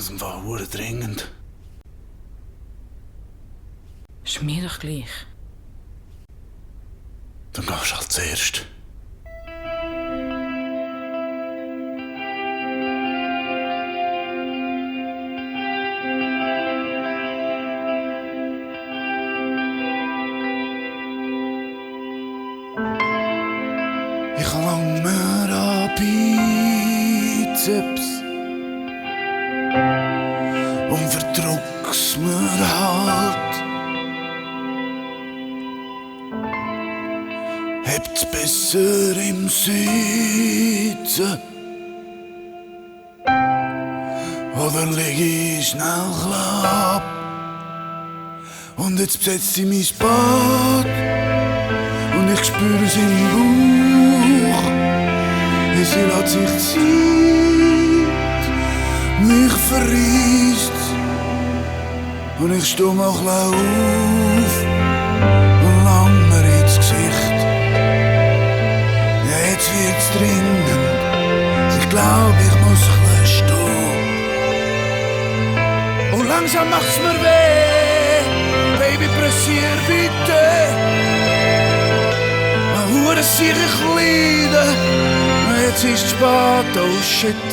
das im Fall hure dringend. Ist mir doch gleich. Dann gehst du halt zuerst. Ich lang mir an Bizeps und verdruck's mir halt. Habt's besser im Sitzen oder leg ich schnell klapp. Und jetzt besetzt sie mein Bad und ich spüre sie im Bauch. Sie lässt sich Zeit, mich verreist und ich steh mal auf und lang mir ins Gesicht. Ja, jetzt wird's dringend, ich glaub, ich muss stehen. Und langsam macht's mir weh, Baby, pressier bitte. Hure sicher leiden. Jetzt ist es spät, oh shit.